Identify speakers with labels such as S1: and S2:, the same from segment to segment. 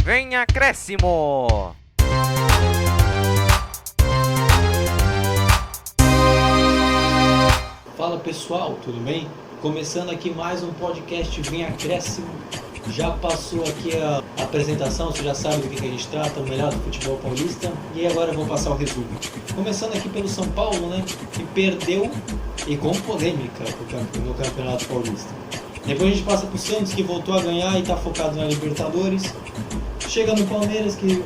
S1: Vem acréscimo!
S2: Fala pessoal, tudo bem? Começando aqui mais um podcast Vem Acréscimo. Já passou aqui a apresentação, você já sabe do que a gente trata, o melhor do futebol paulista. E agora eu vou passar o resumo. Começando aqui pelo São Paulo, né? Que perdeu e com polêmica no Campeonato Paulista. Depois a gente passa pro Santos, que voltou a ganhar e está focado na Libertadores. Chega no Palmeiras, que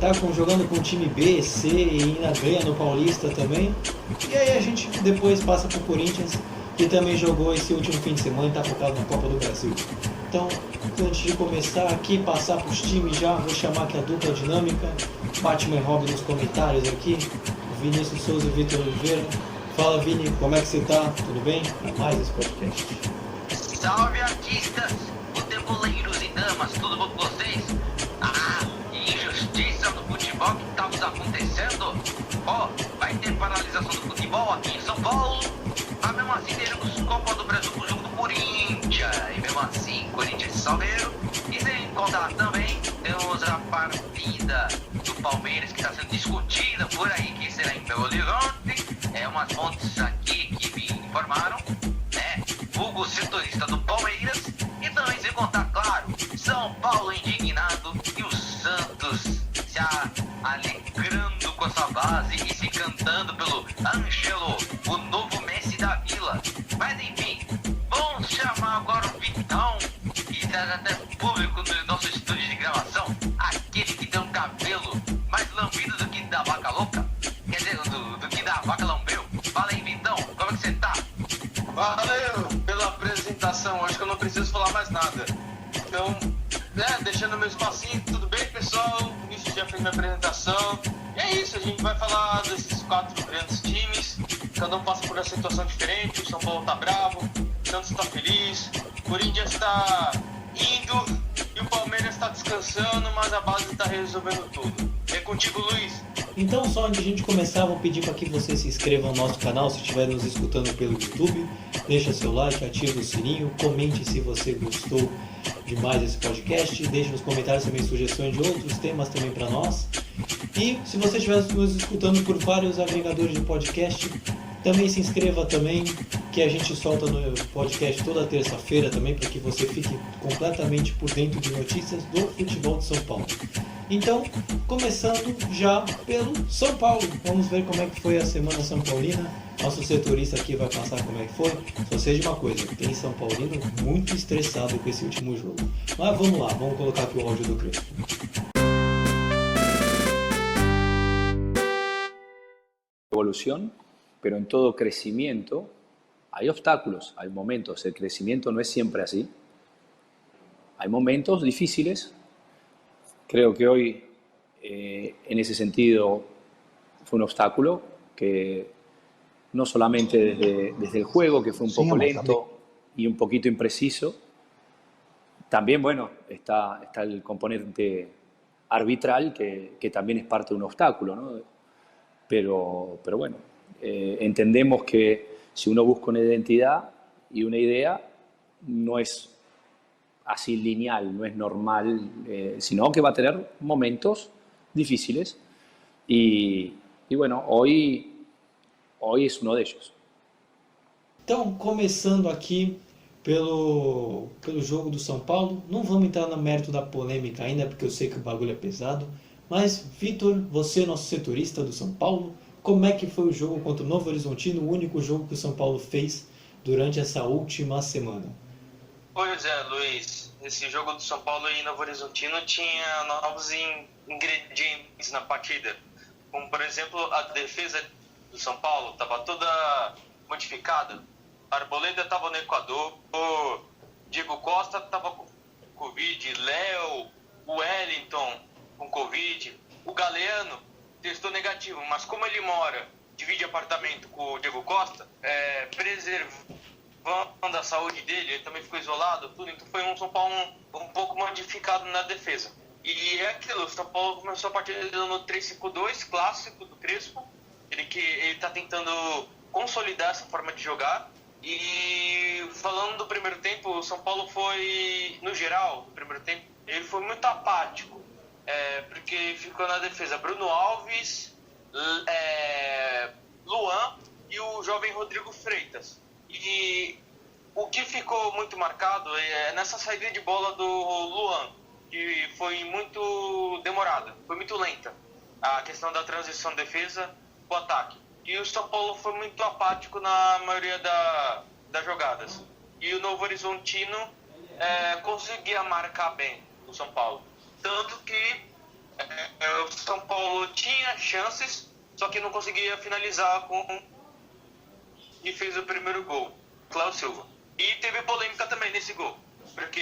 S2: tá jogando com o time B, C e ainda ganha no Paulista também. E aí a gente depois passa pro Corinthians, que também jogou esse último fim de semana e está focado na Copa do Brasil. Então, antes de começar aqui, passar pros times já, vou chamar aqui a dupla dinâmica, Batman e Robin nos comentários aqui, Vinícius Souza e Vitor Oliveira. Fala Vini, como é que você tá? Tudo bem? Para mais esse podcast.
S3: Salve artistas, futeboleiros e damas, tudo bom com vocês? Injustiça no futebol que está nos acontecendo? Vai ter paralisação do futebol aqui em São Paulo, mas mesmo assim teremos Copa do Brasil com o jogo do Corinthians, e mesmo assim Corinthians e Salgueiro, e sem contar também temos a partida do Palmeiras que está sendo discutida por aí, que será em Belo Horizonte, umas fontes aqui que me informaram, vulgo setorista do Palmeiras, e também sem contar, claro, São Paulo indignado e o Santos se alegrando com a sua base e se cantando pelo Ângelo, o novo Messi da Vila. Mas enfim, vamos chamar agora o Vitão, que está até público no nosso estúdio de gravação, aquele que tem um cabelo mais lambido do que da vaca louca, quer dizer, do que da vaca lambeu. Fala aí, Vitão, como é que você tá?
S4: Valeu pela apresentação, acho que eu não preciso falar mais nada. Então, deixando meu espacinho, tudo bem, pessoal? O Vinícius já fez minha apresentação. E é isso, a gente vai falar desses 4 grandes times. Cada um passa por uma situação diferente. O São Paulo tá bravo, o Santos tá feliz, o Corinthians tá indo e o Palmeiras tá descansando, mas a base tá resolvendo tudo. É contigo, Luiz.
S2: Então, só antes de a gente começar, vou pedir para que você se inscreva no nosso canal se estiver nos escutando pelo YouTube. Deixa seu like, ativa o sininho, comente se você gostou demais desse podcast. Deixe nos comentários também sugestões de outros temas também para nós. E se você estiver nos escutando por vários agregadores de podcast, também se inscreva também, que a gente solta no podcast toda terça-feira também, para que você fique completamente por dentro de notícias do futebol de São Paulo. Então, começando já pelo São Paulo. Vamos ver como é que foi a semana São Paulina. Nosso setorista aqui vai passar como é que foi. Só sei de uma coisa, tem São Paulino muito estressado com esse último jogo. Mas vamos lá, vamos colocar aqui o áudio do Crespo.
S5: Evolución, pero en todo crecimiento hay obstáculos, hay momentos, el crecimiento no es siempre así. Hay momentos difíciles. Creo que hoy, en ese sentido, fue un obstáculo que no solamente desde el juego, que fue un poco lento y un poquito impreciso, también, bueno, está el componente arbitral, que también es parte de un obstáculo, ¿no? Pero bueno, entendemos que si uno busca una identidad y una idea, no es así lineal, no es normal, sino que va a tener momentos difíciles y bueno, hoy es uno de ellos.
S2: Então, começando aqui pelo jogo do São Paulo, não vamos entrar no mérito da polêmica ainda, porque eu sei que o bagulho é pesado, mas Vitor, você, nosso setorista do São Paulo, como é que foi o jogo contra o Novo Horizontino, o único jogo que o São Paulo fez durante essa última semana?
S4: Pois é, Luiz, esse jogo do São Paulo e Novo Horizontino tinha novos ingredientes na partida, como por exemplo a defesa do São Paulo estava toda modificada. Arboleda estava no Equador, o Diego Costa estava com Covid, Léo, o Wellington com Covid, o Galeano testou negativo, mas como ele divide apartamento com o Diego Costa, preservando a saúde dele, ele também ficou isolado, tudo, então foi um São Paulo um pouco modificado na defesa. E é aquilo, o São Paulo começou a partida no 3-5-2, clássico do Crespo, ele está tentando consolidar essa forma de jogar. E falando do primeiro tempo, o São Paulo foi, no geral, no primeiro tempo, ele foi muito apático. porque ficou na defesa Bruno Alves, Luan e o jovem Rodrigo Freitas. E o que ficou muito marcado é nessa saída de bola do Luan, que foi muito demorada, foi muito lenta. A questão da transição defesa para o ataque. E o São Paulo foi muito apático na maioria das jogadas. E o Novo Horizontino conseguia marcar bem o São Paulo. Tanto que o São Paulo tinha chances, só que não conseguia finalizar e fez o primeiro gol, Cláudio Silva. E teve polêmica também nesse gol, porque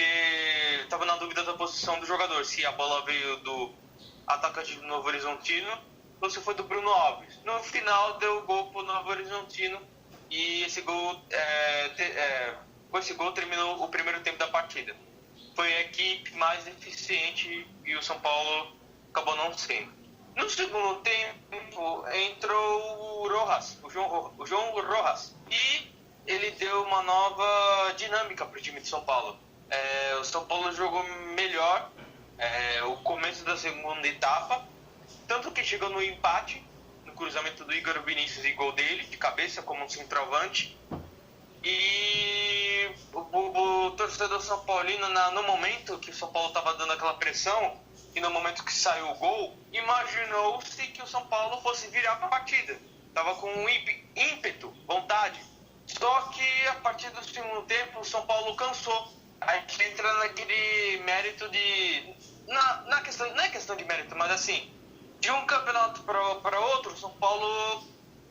S4: estava na dúvida da posição do jogador, se a bola veio do atacante do Novo Horizontino ou se foi do Bruno Alves. No final deu o gol pro Novo Horizontino e esse gol, com esse gol terminou o primeiro tempo da partida. Foi a equipe mais eficiente e o São Paulo acabou não sendo. No segundo tempo entrou o João Rojas, e ele deu uma nova dinâmica para o time de São Paulo. O São Paulo jogou melhor o começo da segunda etapa, tanto que chegou no empate, no cruzamento do Igor Vinícius e gol dele, de cabeça como um centroavante. E o torcedor São Paulino, no momento que o São Paulo estava dando aquela pressão, e no momento que saiu o gol, imaginou-se que o São Paulo fosse virar para a partida. Estava com um ímpeto, vontade. Só que a partir do segundo tempo o São Paulo cansou. A gente entra naquele mérito de... não é questão de mérito, mas assim, de um campeonato para outro, o São Paulo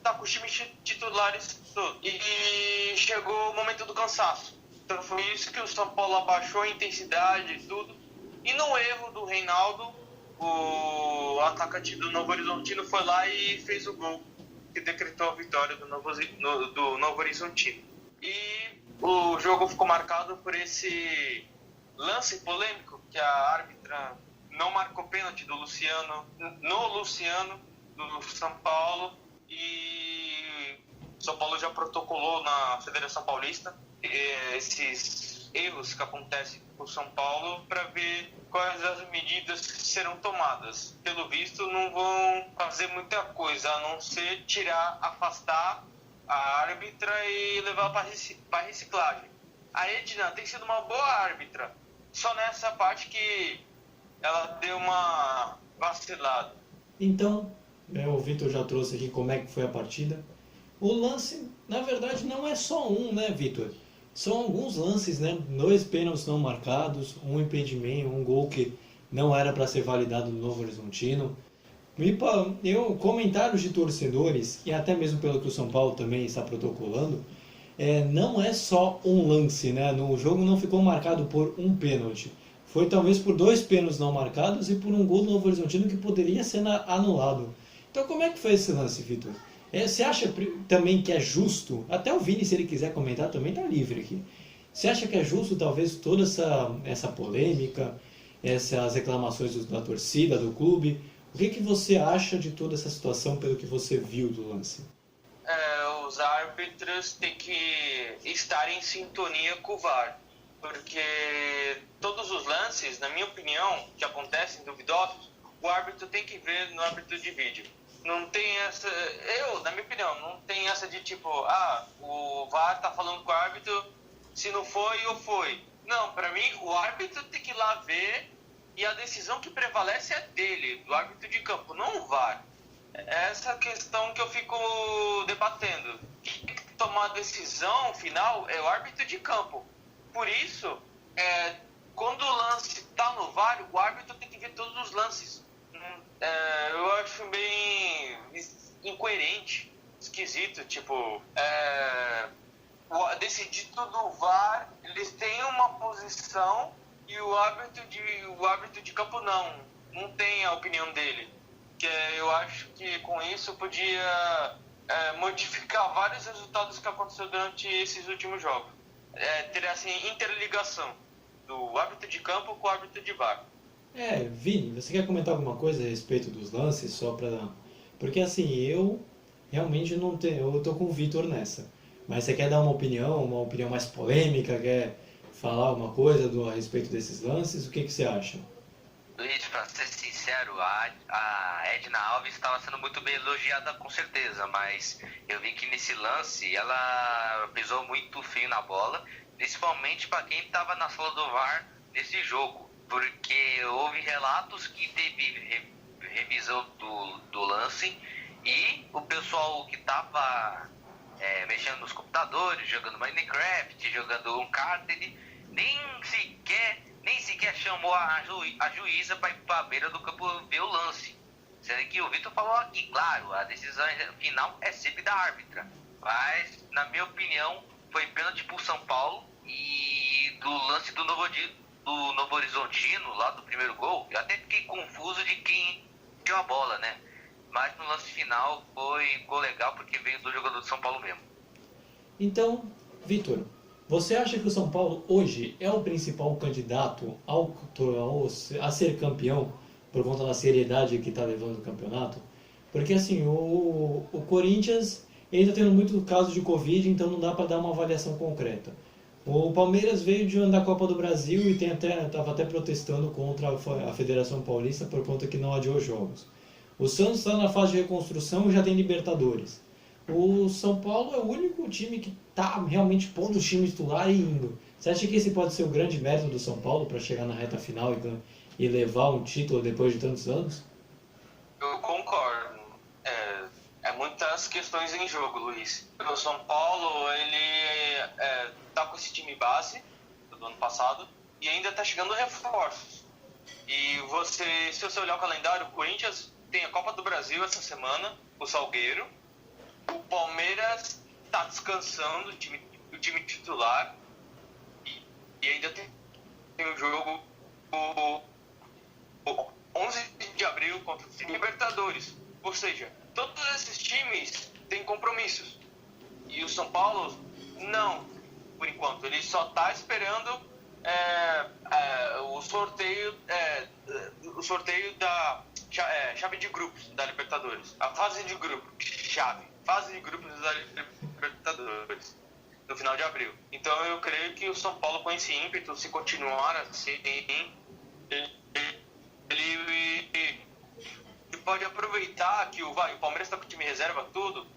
S4: tá com os times titulares todos. E chegou o momento do cansaço. Então foi isso que o São Paulo abaixou a intensidade e tudo. E no erro do Reinaldo, o atacante do Novo Horizontino foi lá e fez o gol que decretou a vitória do Novo Horizontino. E o jogo ficou marcado por esse lance polêmico, que a árbitra não marcou pênalti do Luciano do São Paulo, e o São Paulo já protocolou na Federação Paulista esses erros que acontecem com o São Paulo para ver quais as medidas que serão tomadas. Pelo visto, não vão fazer muita coisa, a não ser afastar a árbitra e levar para reciclagem. A Edna tem sido uma boa árbitra, só nessa parte que ela deu uma vacilada.
S2: Então, o Vitor já trouxe aqui como é que foi a partida. O lance, na verdade, não é só um, né, Vitor? São alguns lances, né? 2 pênaltis não marcados, um impedimento, um gol que não era para ser validado no Novo Horizontino. Comentários de torcedores, e até mesmo pelo que o São Paulo também está protocolando, não é só um lance, né? No jogo não ficou marcado por um pênalti. Foi talvez por 2 pênaltis não marcados e por um gol do Novo Horizontino que poderia ser anulado. Então como é que foi esse lance, Vitor? Você acha também que é justo, até o Vini, se ele quiser comentar, também está livre aqui. Você acha que é justo talvez toda essa polêmica, essas reclamações da torcida, do clube? O que você acha de toda essa situação pelo que você viu do lance?
S4: Os árbitros têm que estar em sintonia com o VAR, porque todos os lances, na minha opinião, que acontecem duvidosos, o árbitro tem que ver no árbitro de vídeo. Não tem essa... na minha opinião, não tem essa de tipo... o VAR tá falando com o árbitro, se não foi ou foi. Não, pra mim, o árbitro tem que ir lá ver e a decisão que prevalece é dele, do árbitro de campo, não o VAR. Essa questão que eu fico debatendo. Quem tem que tomar a decisão final é o árbitro de campo. Por isso, quando o lance tá no VAR, o árbitro tem que ver todos os lances. Eu acho bem incoerente, esquisito, tipo, decidir tudo o VAR, eles têm uma posição e o árbitro de campo não tem a opinião dele. Que eu acho que com isso podia modificar vários resultados que aconteceram durante esses últimos jogos. Ter assim interligação do árbitro de campo com o árbitro de VAR.
S2: Vini, você quer comentar alguma coisa a respeito dos lances? Porque assim, eu realmente não tenho... Eu tô com o Vitor nessa. Mas você quer dar uma opinião mais polêmica? Quer falar alguma coisa a respeito desses lances? O que você acha?
S3: Luiz, pra ser sincero, a Edna Alves estava sendo muito bem elogiada com certeza, mas eu vi que nesse lance ela pisou muito feio na bola, principalmente para quem estava na sala do VAR nesse jogo, porque houve relatos que teve revisão do lance e o pessoal que estava mexendo nos computadores, jogando Minecraft, jogando Uncharted, nem sequer chamou a juíza para ir para a beira do campo ver o lance. Sendo que o Vitor falou aqui, claro, a decisão final é sempre da árbitra. Mas, na minha opinião, foi pênalti pro São Paulo. E do lance do Novo Horizontino, lá do primeiro gol, eu até fiquei confuso de quem deu a bola, né? Mas no lance final ficou legal porque veio do jogador do São Paulo mesmo.
S2: Então, Vitor, você acha que o São Paulo hoje é o principal candidato a ser campeão por conta da seriedade que está levando o campeonato? Porque assim, o Corinthians está tendo muito caso de Covid, então não dá para dar uma avaliação concreta. O Palmeiras veio da Copa do Brasil e estava até protestando contra a Federação Paulista por conta que não adiou jogos. O Santos está na fase de reconstrução e já tem Libertadores. O São Paulo é o único time que está realmente pondo o time titular e indo. Você acha que esse pode ser o grande mérito do São Paulo para chegar na reta final e levar um título depois de tantos anos?
S4: Eu concordo. É muitas questões em jogo, Luiz. O São Paulo, ele tá com esse time base do ano passado e ainda está chegando reforços. E se você olhar o calendário, o Corinthians tem a Copa do Brasil essa semana, o Salgueiro. O Palmeiras está descansando, o time titular. E ainda tem o jogo o 11 de abril contra o Libertadores. Ou seja, todos esses times têm compromissos. E o São Paulo, não, por enquanto. Ele só está esperando o sorteio da chave de grupos da Libertadores. A fase de grupos da Libertadores. No final de abril. Então eu creio que o São Paulo, com esse ímpeto, se continuar assim, ele pode aproveitar que o Palmeiras está com o time reserva tudo,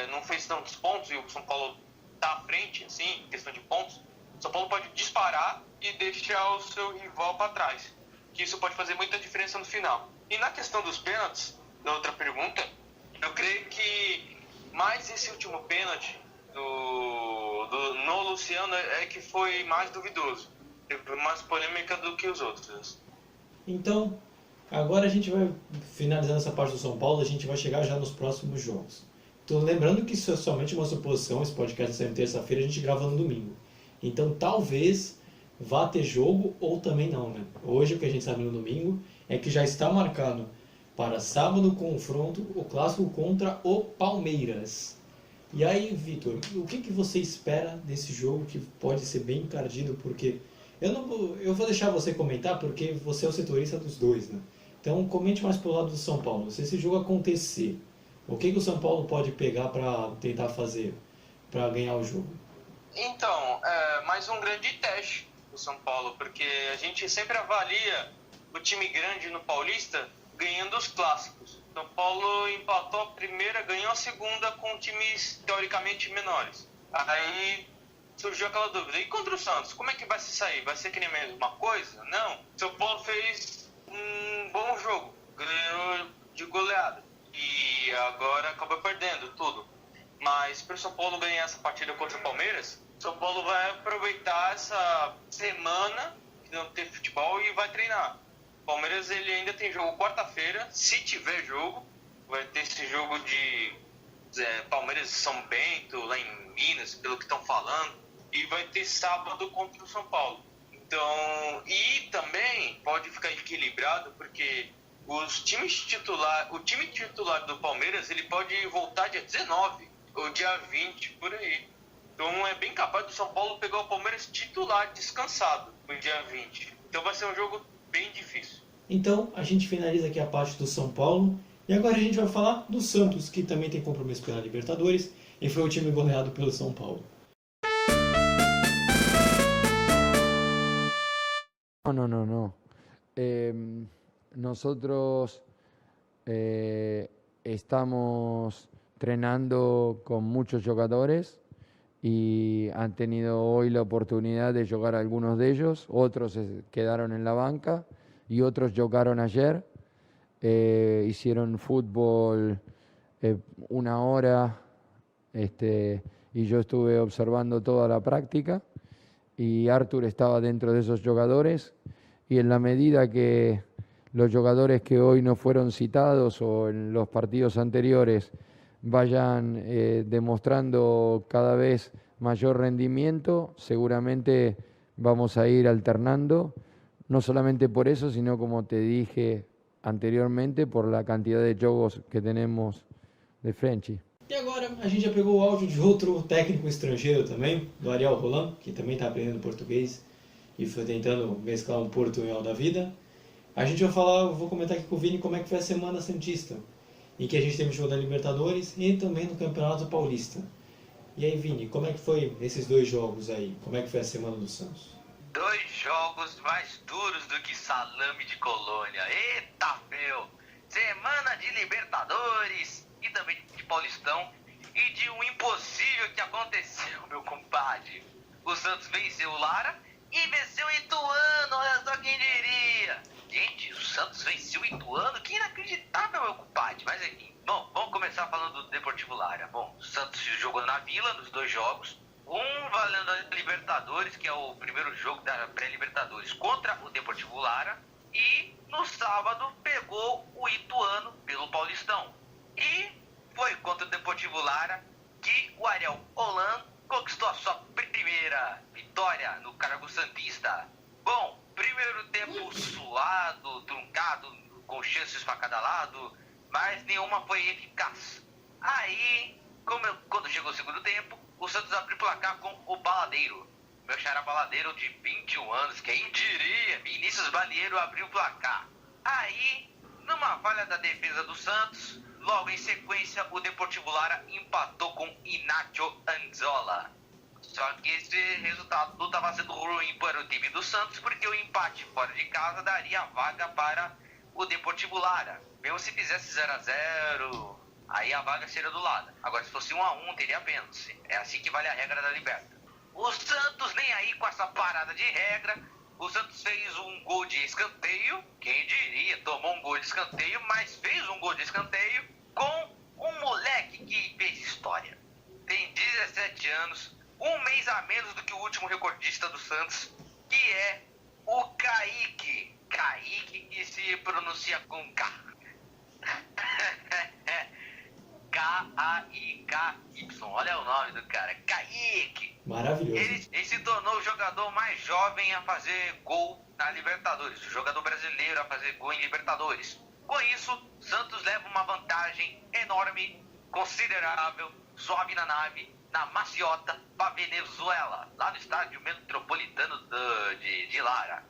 S4: não fez tantos pontos e o São Paulo está à frente, assim, em questão de pontos. O São Paulo pode disparar e deixar o seu rival para trás, que isso pode fazer muita diferença no final. E na questão dos pênaltis, na outra pergunta, eu creio que mais esse último pênalti no Luciano é que foi mais duvidoso, teve mais polêmica do que os outros.
S2: Então, agora a gente vai finalizando essa parte do São Paulo, a gente vai chegar já nos próximos jogos. Tô lembrando que isso é somente uma suposição, esse podcast saiu terça-feira, a gente grava no domingo. Então talvez vá ter jogo ou também não, né? Hoje o que a gente sabe no domingo é que já está marcado para sábado o confronto, o clássico contra o Palmeiras. E aí, Vitor, o que você espera desse jogo que pode ser bem encardido? Porque eu vou deixar você comentar porque você é o setorista dos dois, né? Então comente mais pro lado do São Paulo. Se esse jogo acontecer, o que o São Paulo pode pegar para tentar fazer para ganhar o jogo?
S4: Então, mais um grande teste do São Paulo, porque a gente sempre avalia o time grande no Paulista ganhando os clássicos. São Paulo empatou a primeira, ganhou a segunda com times teoricamente menores. Aí surgiu aquela dúvida, e contra o Santos, como é que vai se sair? Vai ser que nem a mesma coisa? Não, São Paulo fez um bom jogo, ganhou de goleada e agora acabou perdendo tudo. Mas para o São Paulo ganhar essa partida contra o Palmeiras, São Paulo vai aproveitar essa semana que não tem futebol e vai treinar. O Palmeiras ele ainda tem jogo quarta-feira, se tiver jogo, vai ter esse jogo de Palmeiras e São Bento, lá em Minas, pelo que estão falando, e vai ter sábado contra o São Paulo. Então, e também pode ficar equilibrado, porque o time titular do Palmeiras ele pode voltar dia 19 ou dia 20, por aí. Então é bem capaz do São Paulo pegar o Palmeiras titular descansado no dia 20. Então vai ser um jogo bem difícil.
S2: Então a gente finaliza aqui a parte do São Paulo e agora a gente vai falar do Santos, que também tem compromisso pela Libertadores e foi o time goleado pelo São Paulo.
S6: No. nosotros estamos entrenando con muchos jugadores y han tenido hoy la oportunidad de jugar algunos de ellos, otros quedaron en la banca y otros jugaron ayer, hicieron fútbol una hora, y yo estuve observando toda la práctica y Arthur estaba dentro de esos jugadores y en la medida que los jugadores que hoy no fueron citados o en los partidos anteriores vayan demostrando cada vez mayor rendimiento, seguramente vamos a ir alternando, no solamente por eso, sino como te dije anteriormente, por la cantidad de jogos que tenemos de frente.
S2: E agora a gente já pegou o áudio de outro técnico estrangeiro também, do Ariel Roland, que também está aprendendo português e foi tentando mesclar um portunhol da vida. A gente vai falar, eu vou comentar aqui com o Vini como é que foi a Semana Santista, em que a gente teve o jogo da Libertadores e também no Campeonato Paulista. E aí, Vini, como é que foi esses dois jogos aí? Como é que foi a Semana do Santos?
S3: Dois jogos mais duros do que salame de colônia. Eita, meu! Semana de Libertadores e também de Paulistão e de um impossível que aconteceu, meu compadre. O Santos venceu o Lara e venceu o Ituano, olha só quem diria. Gente, o Santos venceu o Ituano, que inacreditável, meu compadre. Mas enfim, bom, vamos começar falando do Deportivo Lara. Bom, o Santos jogou na Vila nos dois jogos. Um valendo a Libertadores, que é o primeiro jogo da pré-Libertadores, contra o Deportivo Lara. E no sábado pegou o Ituano pelo Paulistão. E foi contra o Deportivo Lara que o Ariel Roland conquistou a sua primeira vitória no cargo santista. Bom, primeiro tempo suado, truncado, com chances para cada lado, mas nenhuma foi eficaz. Aí, quando chegou o segundo tempo, o Santos abriu o placar com o Baladeiro. Meu xará Baladeiro, de 21 anos, quem diria, Vinícius Balieiro abriu o placar. Aí, numa falha da defesa do Santos, logo em sequência, o Deportivo Lara empatou com Inácio Anzola. Só que esse resultado não estava sendo ruim para o time do Santos, porque o empate fora de casa daria vaga para o Deportivo Lara. Mesmo se fizesse 0-0, aí a vaga seria do Lara. Agora, se fosse 1-1, teria pênalti. É assim que vale a regra da Liberta. O Santos nem aí com essa parada de regra. O Santos fez um gol de escanteio. Quem diria, tomou um gol de escanteio, mas fez um gol de escanteio com um moleque que fez história. Tem 17 anos, um mês a menos do que o último recordista do Santos, que é o Kaique. Kaique, que se pronuncia com K. K-A-I-K-Y. Olha o nome do cara, Kaique.
S2: Maravilhoso.
S3: Ele se tornou o jogador mais jovem a fazer gol na Libertadores, o jogador brasileiro a fazer gol em Libertadores. Com isso, Santos leva uma vantagem enorme, considerável, sobe na nave, na maciota, para Venezuela, lá no Estádio Metropolitano de Lara.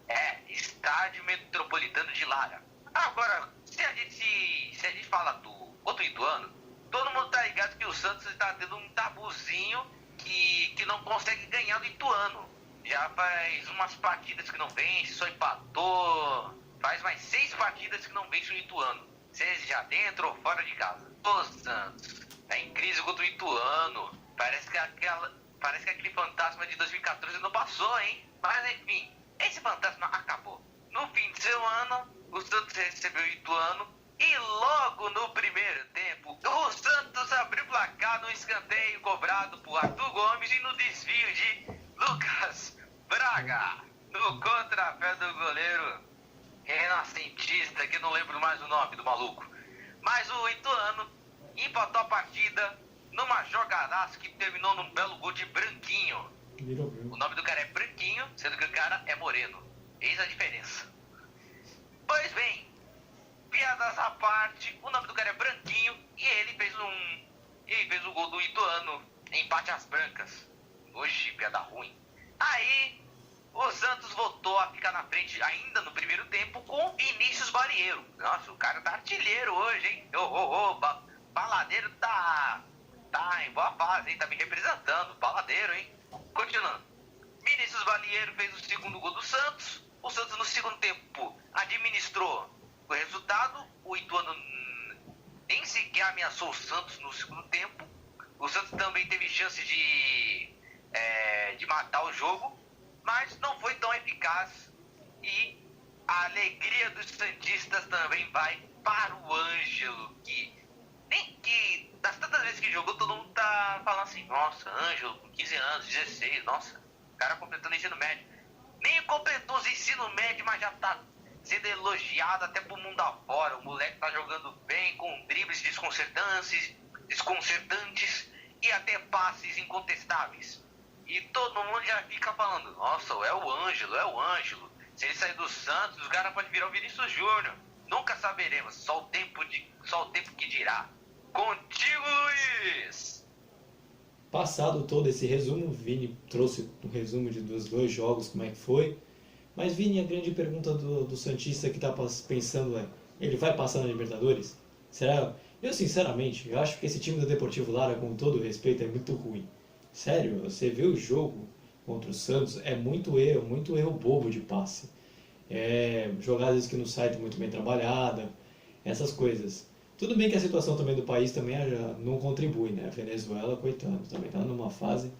S3: Estádio Metropolitano de Lara. Agora, se a gente fala contra o Ituano, todo mundo tá ligado que o Santos está tendo um tabuzinho que não consegue ganhar do Ituano. Já faz umas partidas que não vence, só empatou. Faz mais 6 partidas que não vence o Ituano, seja dentro ou fora de casa. O Santos tá em crise contra o Ituano. Parece que aquele fantasma de 2014 não passou, hein? Mas enfim, esse fantasma acabou. No fim de semana, o Santos recebeu o Ituano e logo no primeiro tempo, o Santos abriu o placar no escanteio cobrado por Arthur Gomes e no desvio de Lucas Braga, no contrapé do goleiro renascentista, que não lembro mais o nome do maluco. Mas o Ituano empatou a partida numa jogadaça que terminou num belo gol de Branquinho. O nome do cara é Branquinho, sendo que o cara é moreno. Eis a diferença. Pois bem, piadas à parte, o nome do cara é Branquinho e ele fez um gol do Ituano, empate às brancas. Oxi, piada ruim. Aí, o Santos voltou a ficar na frente ainda no primeiro tempo com Vinícius Balieiro. Nossa, o cara tá artilheiro hoje, hein? Baladeiro tá em boa fase, hein? Tá me representando, Baladeiro, hein? Continuando. Vinícius Balieiro fez o segundo gol do Santos. O Santos no segundo tempo administrou. o resultado, o Ituano nem sequer ameaçou o Santos no segundo tempo. O Santos também teve chance de matar o jogo, mas não foi tão eficaz. E a alegria dos santistas também vai para o Ângelo, que das tantas vezes que jogou, todo mundo tá falando assim, nossa, Ângelo, com 15 anos, 16, nossa, o cara completando ensino médio. Nem completou os ensino médio, mas já tá sendo elogiado até pro mundo afora. O moleque tá jogando bem, com dribles desconcertantes e até passes incontestáveis. E todo mundo já fica falando, nossa, é o Ângelo, é o Ângelo. Se ele sair do Santos, os caras podem virar o Vinícius Júnior. Nunca saberemos, só o tempo que dirá. Contigo, Luiz!
S2: Passado todo esse resumo, o Vini trouxe um resumo dos dois jogos, como é que foi. Mas, Vini, a grande pergunta do Santista que está pensando é, ele vai passar na Libertadores? Será? Eu, sinceramente, eu acho que esse time do Deportivo Lara, com todo respeito, é muito ruim. Sério, você vê o jogo contra o Santos, é muito erro bobo de passe. Jogadas que não saem muito bem trabalhada, essas coisas. Tudo bem que a situação também do país também não contribui, né? A Venezuela, coitado, também está numa fase.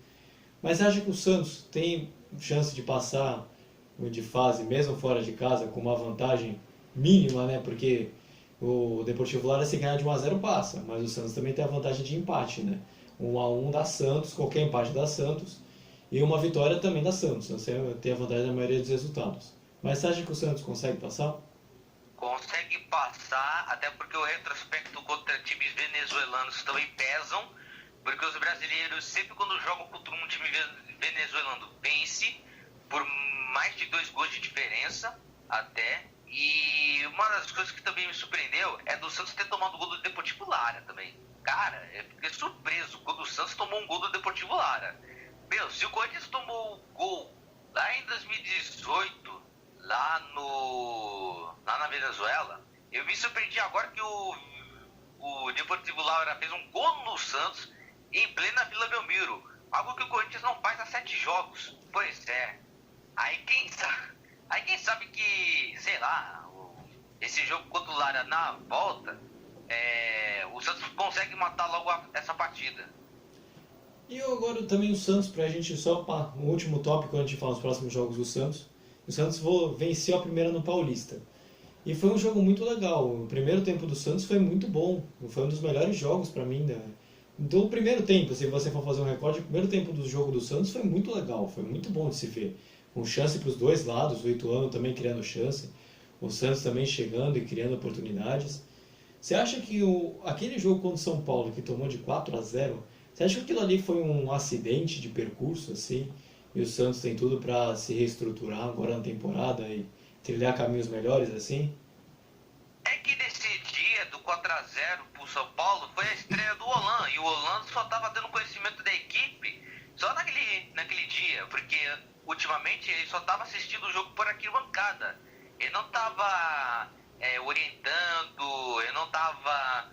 S2: Mas você acha que o Santos tem chance de passar de fase, mesmo fora de casa, com uma vantagem mínima, né? Porque o Deportivo Lara, se ganhar de 1-0, passa. Mas o Santos também tem a vantagem de empate, né? 1-1 dá Santos, qualquer empate dá Santos. E uma vitória também dá Santos. Você tem a vantagem da maioria dos resultados. Mas você acha que o Santos consegue passar?
S3: Consegue passar, até porque o retrospecto contra times venezuelanos também pesam, porque os brasileiros sempre quando jogam contra um time venezuelano vence por mais de 2 gols de diferença até. E uma das coisas que também me surpreendeu é do Santos ter tomado o gol do Deportivo Lara também. Cara, eu fiquei surpreso quando o Santos tomou um gol do Deportivo Lara. Meu, se o Corinthians tomou o gol lá em 2018, lá na Venezuela, eu me surpreendi agora que o Deportivo Lara fez um gol no Santos em plena Vila Belmiro, algo que o Corinthians não faz há 7 jogos. Pois é. Aí quem sabe que, sei lá, esse jogo contra o Lara na volta, o Santos consegue matar logo essa partida.
S2: E agora também o Santos, pra gente só um último tópico antes de falar os próximos jogos do Santos. O Santos venceu a primeira no Paulista. E foi um jogo muito legal. O primeiro tempo do Santos foi muito bom. Foi um dos melhores jogos pra mim do primeiro tempo. Se você for fazer um recorde, o primeiro tempo do jogo do Santos foi muito legal. Foi muito bom de se ver. Com chance para os dois lados, o Ituano também criando chance. O Santos também chegando e criando oportunidades. Você acha que aquele jogo contra o São Paulo, que tomou de 4-0, você acha que aquilo ali foi um acidente de percurso, assim? E o Santos tem tudo para se reestruturar agora na temporada e trilhar caminhos melhores, assim?
S3: É que nesse dia do 4-0 pro São Paulo foi a estreia do Holan. E o Holan só tava dando conhecimento da equipe só naquele dia. Porque ultimamente ele só tava assistindo o jogo por arquibancada. Ele não tava orientando, ele não tava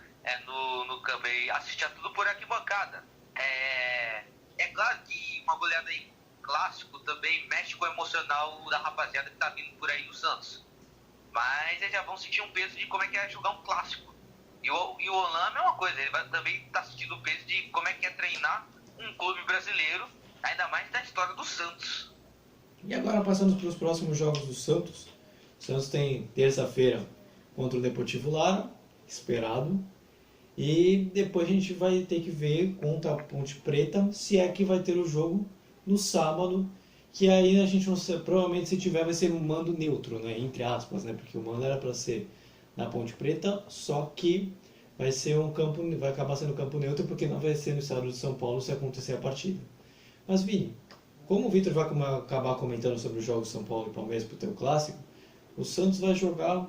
S3: no campo, ele assistia tudo por arquibancada. É claro que uma goleada em clássico também mexe com o emocional da rapaziada que tá vindo por aí no Santos. Mas eles já vão sentir um peso de como é que é jogar um clássico. E o Holan é a mesma coisa, ele vai também estar sentindo o peso de como é que é treinar um clube brasileiro, ainda mais da história do Santos.
S2: E agora passando para os próximos jogos do Santos. O Santos tem terça-feira contra o Deportivo Lara, esperado. E depois a gente vai ter que ver contra a Ponte Preta se é que vai ter o jogo no sábado, que aí a gente não sei, provavelmente se tiver vai ser um mando neutro, né, entre aspas, né, porque o mando era para ser na Ponte Preta, só que vai acabar sendo campo neutro porque não vai ser no estado de São Paulo se acontecer a partida. Mas Vini, como o Vitor vai acabar comentando sobre os jogos São Paulo e Palmeiras pro teu clássico, o Santos vai jogar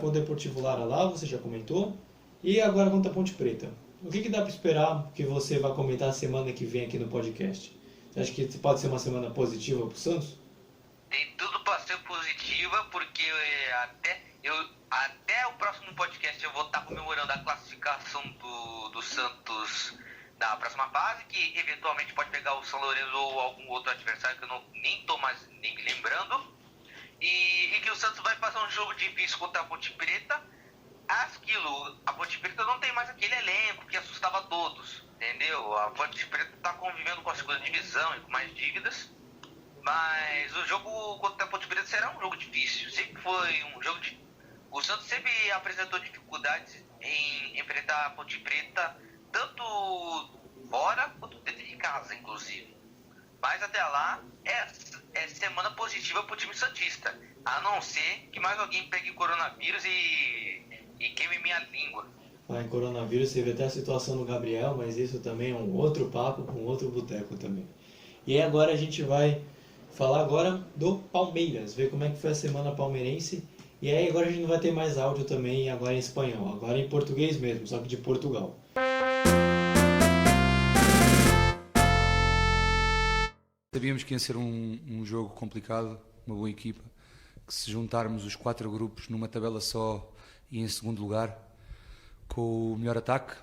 S2: com o Deportivo Lara lá, você já comentou, e agora contra a Ponte Preta. O que dá para esperar que você vai comentar semana que vem aqui no podcast? Você acha que pode ser uma semana positiva para o Santos?
S3: Tem tudo para ser positiva, porque até o próximo podcast eu vou estar comemorando a classificação do Santos da próxima fase, que eventualmente pode pegar o São Lourenço ou algum outro adversário que eu nem estou mais nem me lembrando. e que o Santos vai fazer um jogo difícil contra a Ponte Preta. Aquilo, a Ponte Preta não tem mais aquele elenco que assustava todos, entendeu? A Ponte Preta está convivendo com a segunda divisão e com mais dívidas, mas o jogo contra a Ponte Preta será um jogo difícil. Sempre foi um jogo de... O Santos sempre apresentou dificuldades em enfrentar a Ponte Preta, tanto fora quanto dentro de casa, inclusive. Mas até lá é semana positiva para o time santista, a não ser que mais alguém pegue coronavírus e queime minha língua.
S2: Falar em coronavírus, teve até a situação do Gabriel, mas isso também é um outro papo com outro boteco também. E aí agora a gente vai falar agora do Palmeiras, ver como é que foi a semana palmeirense. E aí agora a gente não vai ter mais áudio também, agora em espanhol, agora em português mesmo, só que de Portugal.
S7: Sabíamos que ia ser um jogo complicado, uma boa equipa, que se juntarmos os 4 grupos numa tabela só e em segundo lugar, com o melhor ataque,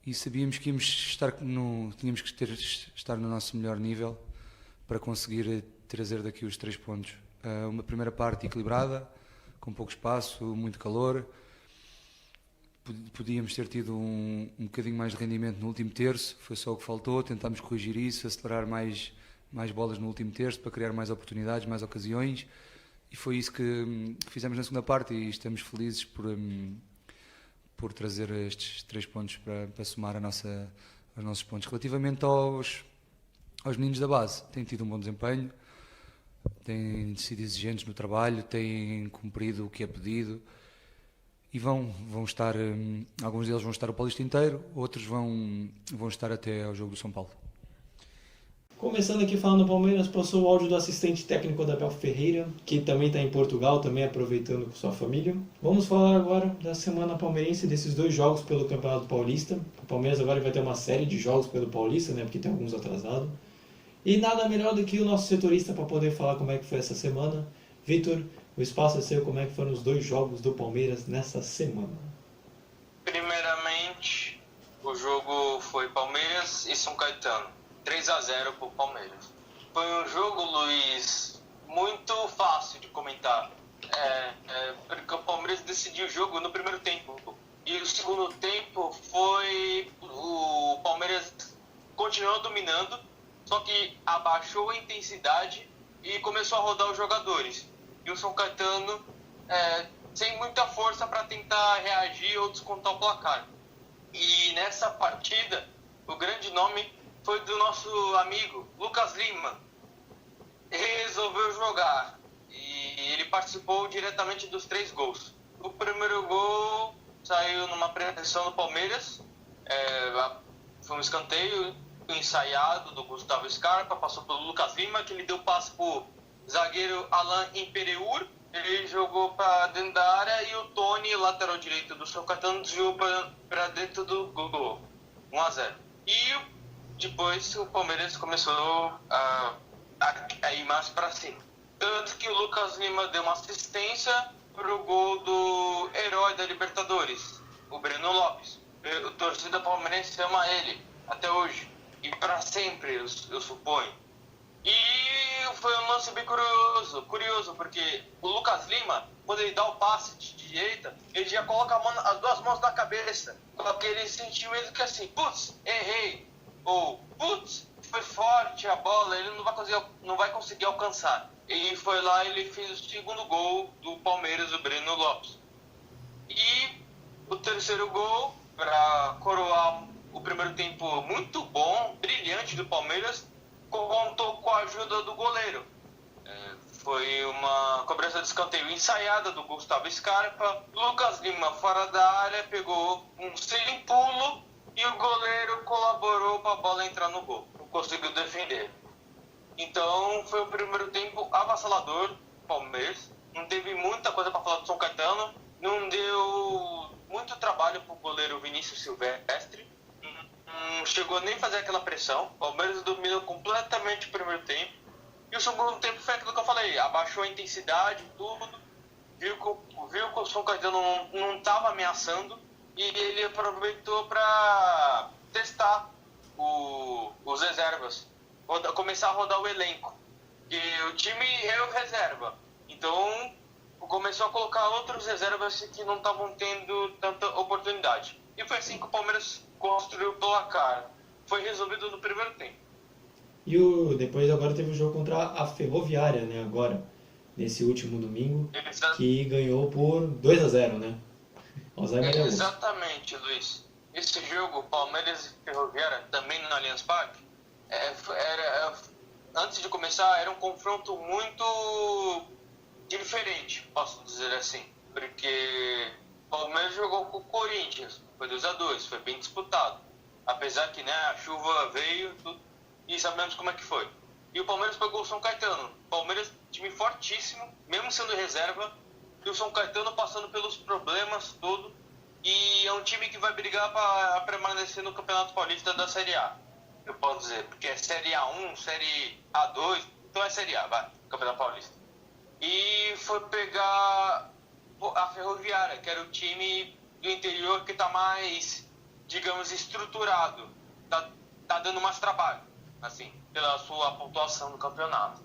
S7: e sabíamos que tínhamos que estar no nosso melhor nível para conseguir trazer daqui os 3 pontos. Uma primeira parte equilibrada, com pouco espaço, muito calor. Podíamos ter tido um bocadinho mais de rendimento no último terço, foi só o que faltou. Tentámos corrigir isso, acelerar mais bolas no último terço para criar mais oportunidades, mais ocasiões, e foi isso que fizemos na segunda parte, e estamos felizes por trazer estes 3 pontos para somar aos nossos pontos. Relativamente aos meninos da base, têm tido um bom desempenho, têm sido exigentes no trabalho, têm cumprido o que é pedido, e vão estar, alguns deles vão estar o Paulista inteiro, outros vão estar até ao jogo do São Paulo.
S2: Começando aqui falando do Palmeiras, passou o áudio do assistente técnico da Abel Ferreira, que também está em Portugal, também aproveitando com sua família. Vamos falar agora da semana palmeirense, desses 2 jogos pelo Campeonato Paulista. O Palmeiras agora vai ter uma série de jogos pelo Paulista, né, porque tem alguns atrasados. E nada melhor do que o nosso setorista para poder falar como é que foi essa semana. Vitor, o espaço é seu, como é que foram os 2 jogos do Palmeiras nessa semana?
S4: Primeiramente, o jogo foi Palmeiras e São Caetano. 3-0 pro Palmeiras. Foi um jogo, Luiz, muito fácil de comentar. Porque o Palmeiras decidiu o jogo no primeiro tempo. E o segundo tempo foi... O Palmeiras continuou dominando, só que abaixou a intensidade e começou a rodar os jogadores. E o São Caetano, sem muita força para tentar reagir ou descontar o placar. E nessa partida, o grande nome foi do nosso amigo Lucas Lima. Resolveu jogar e ele participou diretamente dos 3 gols. O primeiro gol saiu numa pressão do Palmeiras, foi um escanteio ensaiado do Gustavo Scarpa, passou pelo Lucas Lima, que ele deu passe para o zagueiro Alain Imperiur, ele jogou para dentro da área e o Tony, lateral direito do São Caetano, desviou para dentro do gol, 1-0. E depois o Palmeiras começou a ir mais para cima. Tanto que o Lucas Lima deu uma assistência para o gol do herói da Libertadores, o Breno Lopes. O torcida palmeirense ama ele até hoje e para sempre, eu suponho. E foi um lance bem curioso, porque o Lucas Lima, quando ele dá o passe de direita, ele já coloca as 2 mãos na cabeça, com aquele sentimento que assim, putz, errei. Ou, putz, foi forte a bola, ele não vai conseguir alcançar. E foi lá e ele fez o segundo gol do Palmeiras, o Breno Lopes. E o terceiro gol, para coroar o primeiro tempo muito bom, brilhante do Palmeiras, contou com a ajuda do goleiro. Foi uma cobrança de escanteio ensaiada do Gustavo Scarpa. Lucas Lima, fora da área, pegou um sem pulo, e o goleiro colaborou para a bola entrar no gol. Não conseguiu defender. Então foi um primeiro tempo avassalador do Palmeiras. Não teve muita coisa para falar do São Caetano. Não deu muito trabalho para o goleiro Vinícius Silvestre. Não chegou nem a fazer aquela pressão. O Palmeiras dominou completamente o primeiro tempo. E o segundo tempo foi aquilo que eu falei. Abaixou a intensidade, tudo. Viu que o São Caetano não estava ameaçando. E ele aproveitou para testar os reservas, começar a rodar o elenco. que o time é o reserva. Então, começou a colocar outros reservas que não estavam tendo tanta oportunidade. E foi assim que o Palmeiras construiu o placar. Foi resolvido no primeiro tempo.
S2: E depois agora teve o jogo contra a Ferroviária, né? Agora, nesse último domingo, que ganhou por 2-0, né? Alzheimer é osso.
S4: Exatamente, Luiz. Esse jogo, Palmeiras e Ferroviária, também no Allianz Parque, antes de começar, era um confronto muito diferente, posso dizer assim. Porque o Palmeiras jogou com o Corinthians, foi 2-2, foi bem disputado. Apesar que, né, a chuva veio e sabemos como é que foi. E o Palmeiras pegou o São Caetano. Palmeiras, time fortíssimo, mesmo sendo reserva, e o São Caetano passando pelos problemas todo. E é um time que vai brigar para permanecer no Campeonato Paulista da Série A. Eu posso dizer, porque é Série A1, Série A2, então é Série A, vai, Campeonato Paulista. E foi pegar a Ferroviária, que era o time do interior que está mais, digamos, estruturado. Tá dando mais trabalho, assim, pela sua pontuação no campeonato.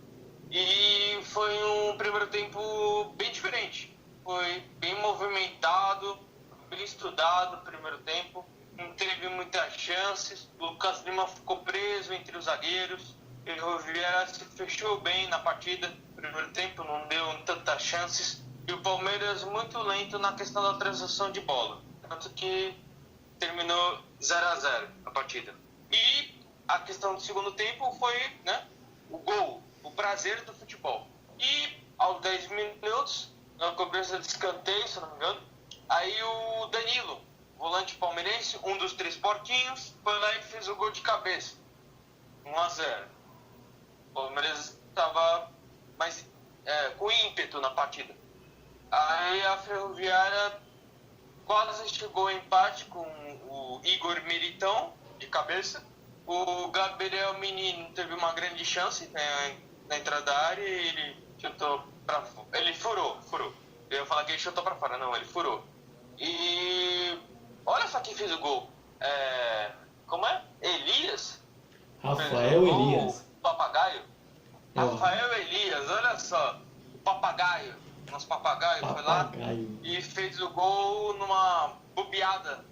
S4: E foi um primeiro tempo bem diferente. Foi bem movimentado, bem estudado no primeiro tempo. Não teve muitas chances. O Lucas Lima ficou preso entre os zagueiros. O Ferroviária se fechou bem na partida no primeiro tempo, não deu tantas chances. E o Palmeiras muito lento na questão da transição de bola. Tanto que terminou 0-0 a partida. E a questão do segundo tempo foi, né, o gol, o prazer do futebol. E aos 10 minutos, na cobrança de escanteio, se não me engano, aí o Danilo, volante palmeirense, um dos 3 porquinhos, foi lá e fez o gol de cabeça. 1-0. O Palmeiras estava mais com ímpeto na partida. Aí a Ferroviária quase chegou ao empate com o Igor Militão, de cabeça. O Gabriel Menino teve uma grande chance, né, na entrada da área e ele chutou pra fora. Ele furou. Eu ia falar que ele chutou pra fora, não, ele furou. E olha só quem fez o gol. Como é? Elias?
S2: Rafael Elias.
S4: Papagaio. Rafael Elias, olha só. O papagaio. Nosso papagaio foi lá e fez o gol numa bobeada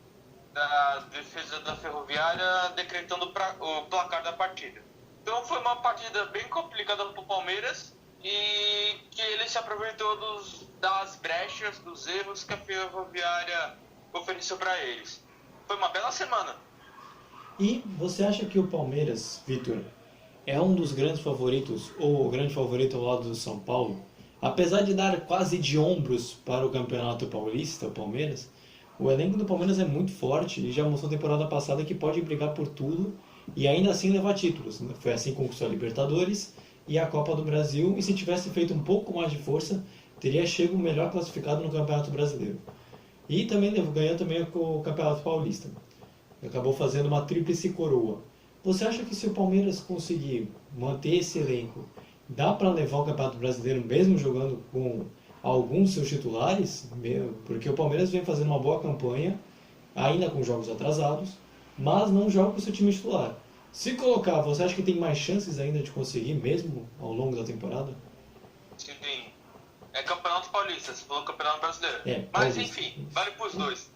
S4: da defesa da Ferroviária, decretando o placar da partida. Então foi uma partida bem complicada para o Palmeiras e que ele se aproveitou das brechas, dos erros que a Ferroviária ofereceu para eles. Foi uma bela semana.
S2: E você acha que o Palmeiras, Vitor, é um dos grandes favoritos, ou o grande favorito ao lado do São Paulo? Apesar de dar quase de ombros para o Campeonato Paulista, o Palmeiras, o elenco do Palmeiras é muito forte e já mostrou temporada passada que pode brigar por tudo e ainda assim levar títulos. Foi assim que conquistou a Libertadores e a Copa do Brasil, e se tivesse feito um pouco mais de força, teria chego melhor classificado no Campeonato Brasileiro. E também ganhou também o Campeonato Paulista. Acabou fazendo uma tríplice coroa. Você acha que se o Palmeiras conseguir manter esse elenco, dá para levar o Campeonato Brasileiro mesmo jogando com alguns seus titulares? Porque o Palmeiras vem fazendo uma boa campanha, ainda com jogos atrasados, mas não joga com o seu time titular. Se colocar, você acha que tem mais chances ainda de conseguir mesmo ao longo da temporada?
S4: Sim. É Campeonato Paulista, você falou Campeonato Brasileiro. Mas enfim, vale pros dois.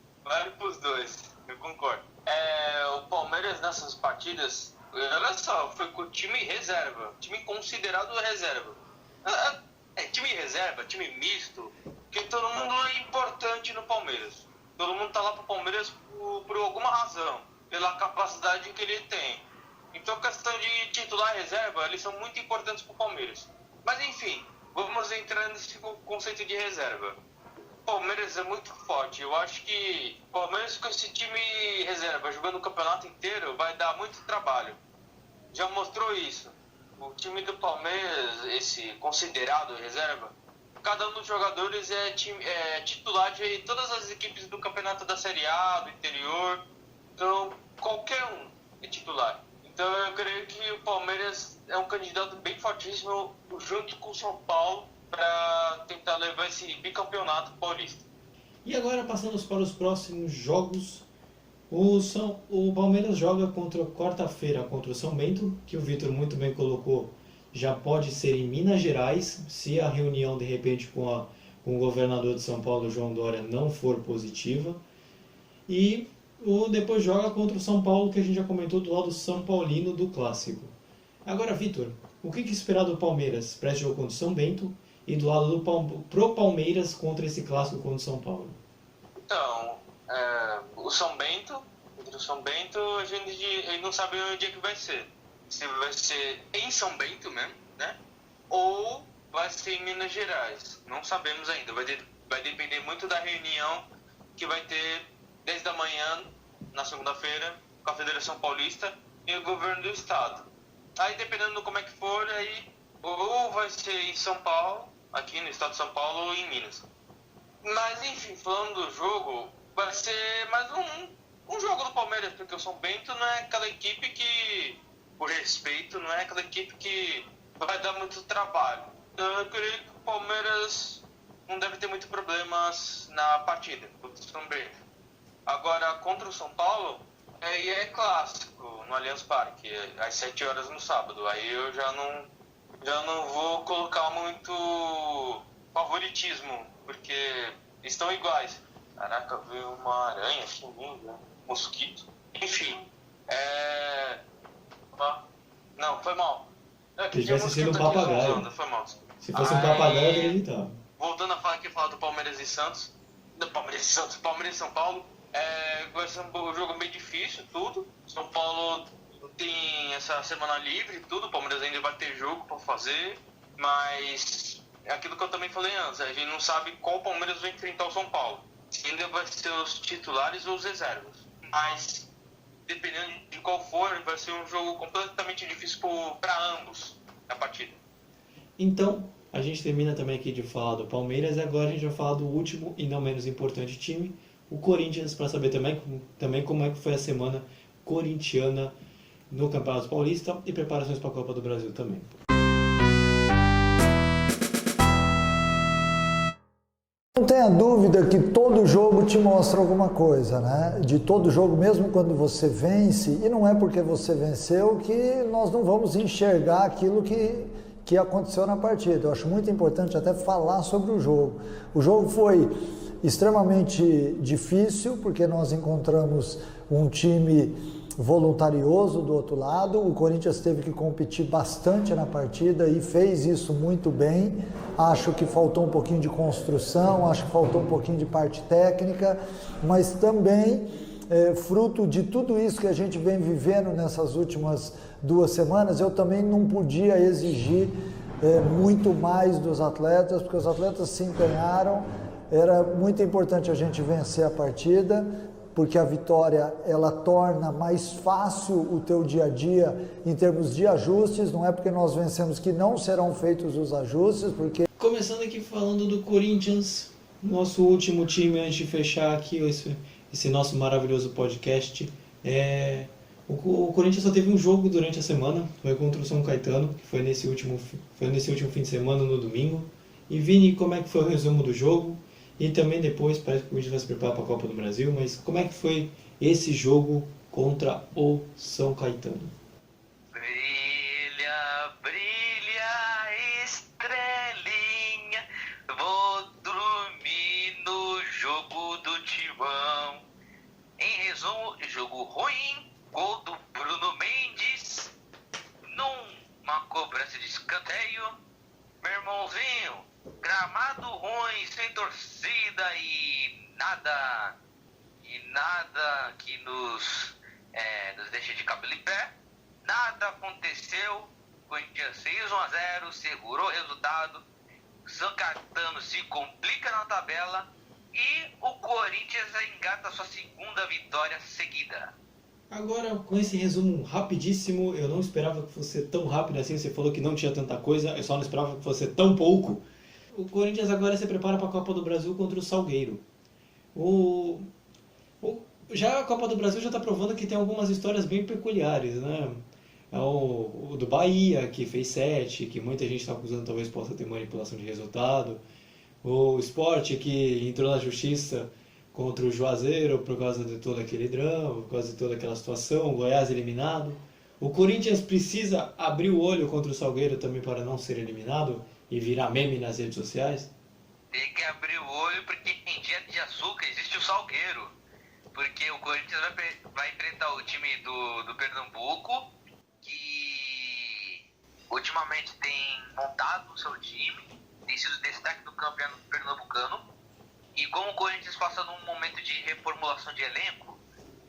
S4: Eu concordo. O Palmeiras nessas partidas, olha só, foi com o time reserva, time considerado reserva. Time reserva, time misto, porque todo mundo é importante no Palmeiras. Todo mundo tá lá pro Palmeiras por alguma razão, pela capacidade que ele tem. Então, questão de titular e reserva, eles são muito importantes pro Palmeiras. Mas enfim, vamos entrar nesse conceito de reserva. O Palmeiras é muito forte. Eu acho que o Palmeiras com esse time reserva, jogando o campeonato inteiro, vai dar muito trabalho. Já mostrou isso. O time do Palmeiras, esse considerado reserva, cada um dos jogadores é titular de todas as equipes do campeonato da Série A, do interior. Então, qualquer um é titular. Então, eu creio que o Palmeiras é um candidato bem fortíssimo, junto com o São Paulo, para tentar levar esse bicampeonato paulista.
S2: E agora, passando para os próximos jogos, o Palmeiras joga quarta-feira contra o São Bento, que o Vitor muito bem colocou, já pode ser em Minas Gerais, se a reunião de repente com o governador de São Paulo, João Dória, não for positiva. E depois joga contra o São Paulo, que a gente já comentou, do lado São Paulino do Clássico. Agora, Vitor, o que esperar do Palmeiras para esse jogo contra o São Bento e do lado pro Palmeiras contra esse Clássico contra o São Paulo?
S4: Então, o São Bento, contra o São Bento, a gente não sabe onde é que vai ser. Se vai ser em São Bento mesmo, né? Ou vai ser em Minas Gerais. Não sabemos ainda. Vai depender muito da reunião que vai ter 10 da manhã, na segunda-feira, com a Federação Paulista e o governo do estado. Aí, dependendo de como é que for, aí ou vai ser em São Paulo, aqui no estado de São Paulo, ou em Minas. Mas, enfim, falando do jogo, vai ser mais um jogo do Palmeiras, porque o São Bento não é aquela equipe que, por respeito, não é aquela equipe que vai dar muito trabalho. Então, eu creio que o Palmeiras não deve ter muitos problemas na partida contra o São Bento. Agora, contra o São Paulo, aí é clássico, no Allianz Parque, às 7 horas no sábado. Aí eu já não vou colocar muito favoritismo, porque estão iguais. Caraca, veio uma aranha aqui em mim, né? Mosquito. Enfim, não, foi mal.
S2: Se tivesse sido um papagaio.
S4: Foi mal.
S2: Se fosse um papagaio, eu acreditava.
S4: Voltando a falar do Palmeiras e Santos, Palmeiras e São Paulo, vai ser um jogo bem difícil, tudo. São Paulo tem essa semana livre, tudo. O Palmeiras ainda vai ter jogo para fazer, mas é aquilo que eu também falei antes, a gente não sabe qual Palmeiras vai enfrentar o São Paulo. Se ainda vai ser os titulares ou os reservas. Mas, dependendo de qual for, vai ser um jogo completamente difícil para ambos na partida.
S2: Então, a gente termina também aqui de falar do Palmeiras e agora a gente vai falar do último e não menos importante time, o Corinthians, para saber também como é que foi a semana corintiana no Campeonato Paulista e preparações para a Copa do Brasil também.
S8: Não tenha dúvida que todo jogo te mostra alguma coisa, né? De todo jogo, mesmo quando você vence, e não é porque você venceu que nós não vamos enxergar aquilo que aconteceu na partida. Eu acho muito importante até falar sobre o jogo. O jogo foi extremamente difícil, porque nós encontramos um time voluntarioso do outro lado. O Corinthians teve que competir bastante na partida e fez isso muito bem. Acho que faltou um pouquinho de construção, acho que faltou um pouquinho de parte técnica, mas também fruto de tudo isso que a gente vem vivendo nessas últimas 2 semanas, eu também não podia exigir muito mais dos atletas, porque os atletas se empenharam. Era muito importante a gente vencer a partida, porque a vitória ela torna mais fácil o teu dia a dia em termos de ajustes. Não é porque nós vencemos que não serão feitos os ajustes, porque...
S2: Começando aqui falando do Corinthians, nosso último time antes de fechar aqui esse nosso maravilhoso podcast. O Corinthians só teve um jogo durante a semana, foi contra o São Caetano, que foi nesse último fim de semana, no domingo. E Vini, como é que foi o resumo do jogo? E também depois, parece que o Corinthians vai se preparar para a Copa do Brasil, mas como é que foi esse jogo contra o São Caetano?
S3: Brilha, brilha, estrelinha, vou dormir no jogo do Timão. Em resumo, jogo ruim, gol do Bruno Mendes, numa cobrança de escanteio. Meu irmãozinho, gramado ruim, sem torcida e nada que nos deixe de cabelo em pé. Nada aconteceu. Corinthians 6-1-0, segurou o resultado. São Caetano se complica na tabela e o Corinthians engata sua segunda vitória seguida.
S2: Agora, com esse resumo rapidíssimo, eu não esperava que fosse tão rápido assim. Você falou que não tinha tanta coisa, eu só não esperava que fosse tão pouco. O Corinthians agora se prepara para a Copa do Brasil contra o Salgueiro. Já a Copa do Brasil já está provando que tem algumas histórias bem peculiares, né? O do Bahia, que fez 7, que muita gente está acusando talvez possa ter manipulação de resultado. O Sport, que entrou na justiça contra o Juazeiro por causa de todo aquele drama, por causa de toda aquela situação. O Goiás eliminado. O Corinthians precisa abrir o olho contra o Salgueiro também para não ser eliminado e virar meme nas redes sociais?
S3: Tem que abrir o olho porque em dia de açúcar existe o Salgueiro. Porque o Corinthians vai enfrentar o time do Pernambuco, que ultimamente tem montado o seu time, tem sido destaque do campeonato pernambucano. E como o Corinthians passa num momento de reformulação de elenco,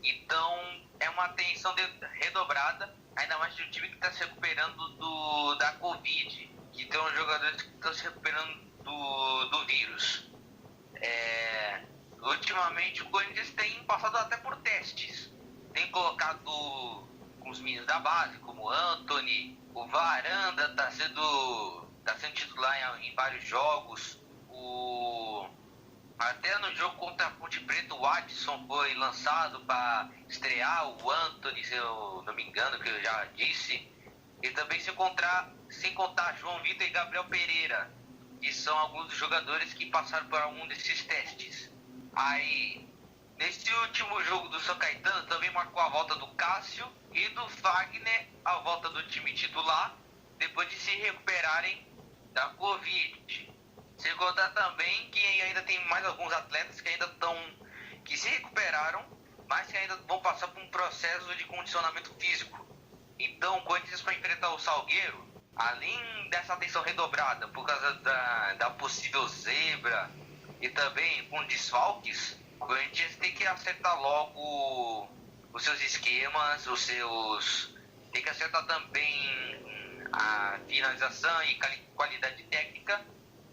S3: então é uma atenção redobrada, ainda mais de um time que está se recuperando da Covid, que tem uns jogadores que estão se recuperando do vírus. Ultimamente o Corinthians tem passado até por testes. Tem colocado os meninos da base, como o Antony, o Varanda está sendo titular em vários jogos. Até no jogo contra a Ponte Preta, o Adson foi lançado para estrear, o Antony, se eu não me engano, que eu já disse. E também sem contar João Vitor e Gabriel Pereira, que são alguns dos jogadores que passaram por algum desses testes. Aí, nesse último jogo do São Caetano, também marcou a volta do Cássio e do Wagner, a volta do time titular, depois de se recuperarem da Covid. Sem contar também que ainda tem mais alguns atletas que se recuperaram, mas que ainda vão passar por um processo de condicionamento físico. Então, o Corinthians vai enfrentar o Salgueiro, além dessa atenção redobrada por causa da possível zebra e também com desfalques, o Corinthians tem que acertar logo os seus esquemas, tem que acertar também a finalização e qualidade técnica,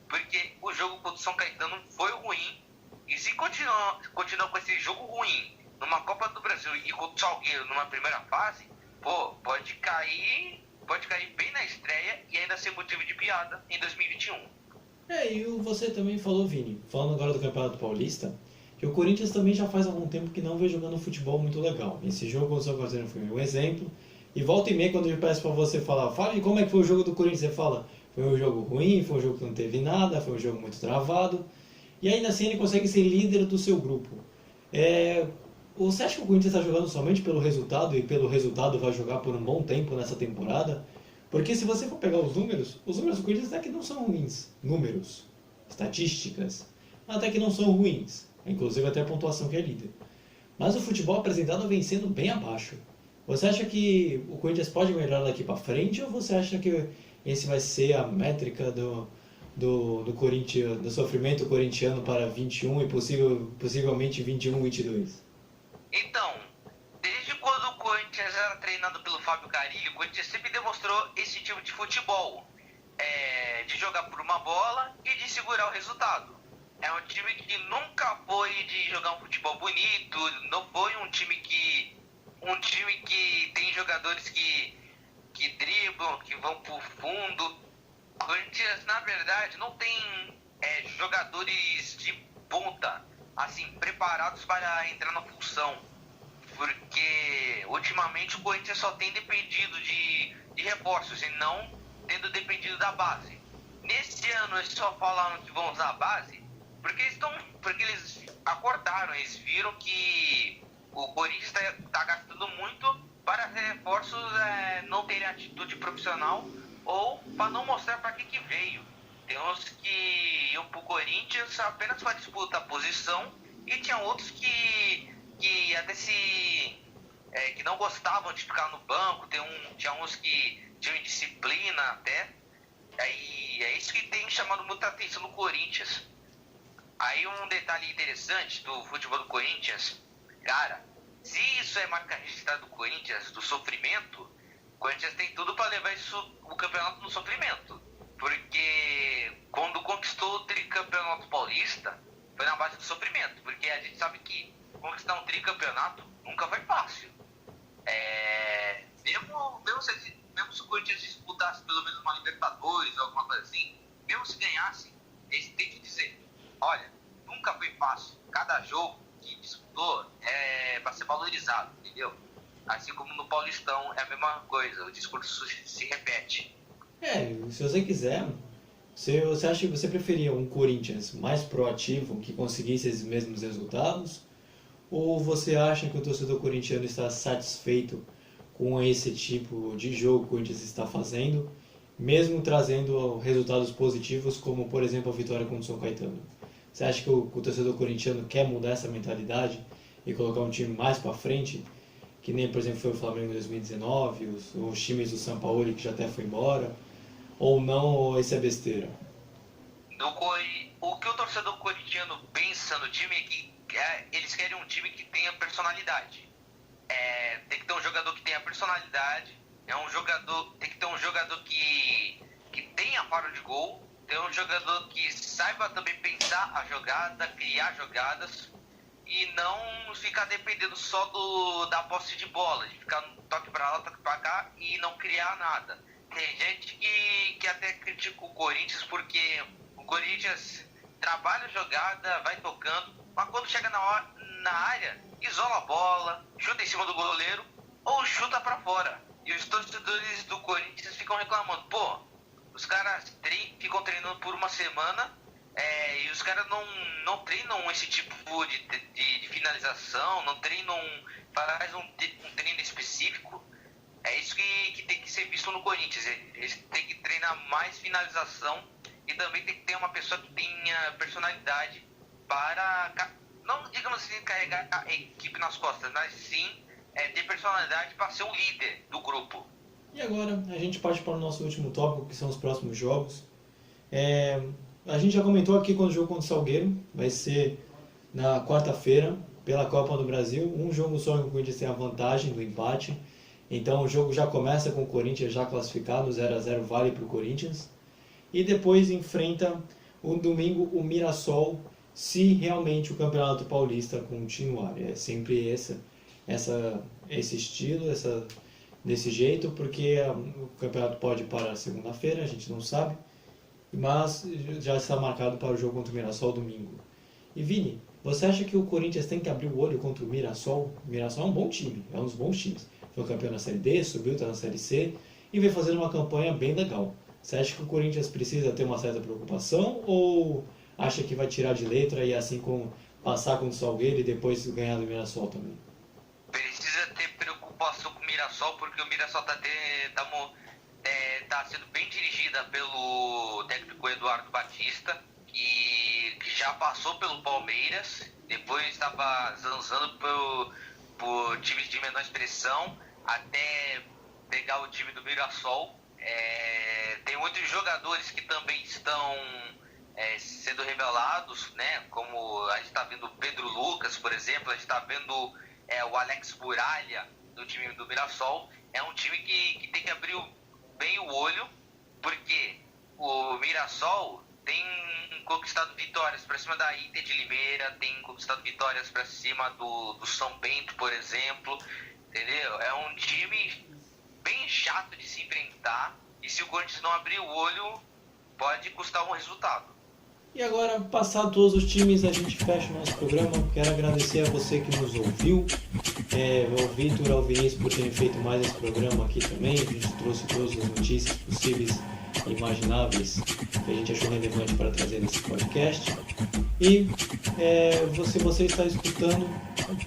S3: porque o jogo contra o São Caetano foi ruim, e se continuar com esse jogo ruim numa Copa do Brasil e contra o Salgueiro numa primeira fase, pode cair bem na estreia e ainda ser motivo de piada em 2021.
S2: E você também falou, Vini, falando agora do Campeonato Paulista, que o Corinthians também já faz algum tempo que não vem jogando futebol muito legal. Esse jogo contra o São Caetano foi um exemplo, e volta e meia quando eu peço pra você falar, fale como é que foi o jogo do Corinthians, você fala, foi um jogo ruim, foi um jogo que não teve nada, foi um jogo muito travado, e ainda assim ele consegue ser líder do seu grupo. Você acha que o Corinthians está jogando somente pelo resultado, e pelo resultado vai jogar por um bom tempo nessa temporada? Porque se você for pegar os números do Corinthians até que não são ruins. Números, estatísticas, até que não são ruins. Inclusive até a pontuação que é líder. Mas o futebol apresentado vem sendo bem abaixo. Você acha que o Corinthians pode melhorar daqui para frente, ou você acha que esse vai ser a métrica do Corinthians, do sofrimento corintiano para 21 e possivelmente 21, 22?
S3: Então, desde quando o Corinthians era treinado pelo Fábio Carilli, o Corinthians sempre demonstrou esse tipo de futebol, de jogar por uma bola e de segurar o resultado. É um time que nunca foi de jogar um futebol bonito, não foi um time que tem jogadores que driblam, que vão por fundo. O Corinthians, na verdade, não tem jogadores de ponta, assim, preparados para entrar na função. Porque, ultimamente, o Corinthians só tem dependido de reforços e não tendo dependido da base. Nesse ano, eles só falaram que vão usar a base porque eles acordaram, eles viram que o Corinthians está gastando muito para reforços não terem atitude profissional ou para não mostrar para que veio. Tem uns que iam para o Corinthians apenas para disputar posição e tinha outros que até que não gostavam de ficar no banco, tinha uns que tinham indisciplina até. Aí é isso que tem chamado muita atenção no Corinthians. Aí um detalhe interessante do futebol do Corinthians, cara, se isso é marca registrada do Corinthians, do sofrimento, o Corinthians tem tudo para levar o campeonato no sofrimento. Porque quando conquistou o tricampeonato paulista, foi na base do sofrimento. Porque a gente sabe que conquistar um tricampeonato nunca foi fácil. Mesmo se o Corinthians disputasse pelo menos uma Libertadores ou alguma coisa assim, mesmo se ganhasse, eles têm que dizer, olha, nunca foi fácil. Cada jogo que disputou é para ser valorizado, entendeu? Assim como no Paulistão é a mesma coisa, o discurso se repete.
S2: Se você quiser, você acha que você preferia um Corinthians mais proativo, que conseguisse esses mesmos resultados? Ou você acha que o torcedor corintiano está satisfeito com esse tipo de jogo que o Corinthians está fazendo, mesmo trazendo resultados positivos, como por exemplo a vitória contra o São Caetano? Você acha que o torcedor corintiano quer mudar essa mentalidade e colocar um time mais para frente, que nem por exemplo foi o Flamengo em 2019, os times do Sampaoli que já até foi embora, ou não, ou isso é besteira?
S3: O que o torcedor corintiano pensa no time é que eles querem um time que tenha personalidade. Tem que ter um jogador que tenha personalidade, tem que ter um jogador que tenha faro de gol, ter um jogador que saiba também pensar a jogada, criar jogadas e não ficar dependendo só da posse de bola, de ficar no toque para lá, toque para cá e não criar nada. Tem gente que até critica o Corinthians porque o Corinthians trabalha a jogada, vai tocando, mas quando chega na área, isola a bola, chuta em cima do goleiro ou chuta para fora. E os torcedores do Corinthians ficam reclamando, pô, os caras ficam treinando por uma semana e os caras não treinam esse tipo de finalização, não treinam, faz um treino específico. É isso que tem que ser visto no Corinthians. Eles têm que treinar mais finalização e também tem que ter uma pessoa que tenha personalidade para, não digamos assim, carregar a equipe nas costas, mas sim ter personalidade para ser o líder do grupo.
S2: E agora a gente parte para o nosso último tópico, que são os próximos jogos. A gente já comentou aqui quando o jogo contra o Salgueiro vai ser na quarta-feira pela Copa do Brasil. Um jogo só que o Corinthians tem a vantagem do empate. Então o jogo já começa com o Corinthians já classificado, 0-0 vale para o Corinthians. E depois enfrenta o domingo o Mirassol, se realmente o Campeonato Paulista continuar. É sempre esse estilo, desse jeito, porque o campeonato pode parar segunda-feira, a gente não sabe, mas já está marcado para o jogo contra o Mirassol domingo. E Vini, você acha que o Corinthians tem que abrir o olho contra o Mirassol? O Mirassol é um bom time, é um dos bons times. Foi campeão na Série D, subiu, está na Série C e vem fazendo uma campanha bem legal. Você acha que o Corinthians precisa ter uma certa preocupação ou acha que vai tirar de letra e assim passar com o Salgueiro e depois ganhar do Mirassol também?
S3: Precisa ter preocupação com o Mirassol, porque o Mirassol tá sendo bem dirigida pelo técnico Eduardo Batista, que já passou pelo Palmeiras, depois estava zanzando por times de menor expressão, até pegar o time do Mirassol. Tem outros jogadores que também estão sendo revelados, né? Como a gente está vendo o Pedro Lucas, por exemplo, a gente está vendo o Alex Muralha do time do Mirassol. É um time que tem que abrir bem o olho, porque o Mirassol tem conquistado vitórias para cima da Inter de Limeira, tem conquistado vitórias para cima do São Bento, por exemplo, entendeu? É um time bem chato de se enfrentar e se o Corinthians não abrir o olho, pode custar um resultado.
S2: E agora, passado todos os times, a gente fecha o nosso programa. Quero agradecer a você que nos ouviu, ao Vitor, ao Vinícius por terem feito mais esse programa aqui também. A gente trouxe todas as notícias possíveis e imagináveis que a gente achou relevante para trazer nesse podcast. E se você está escutando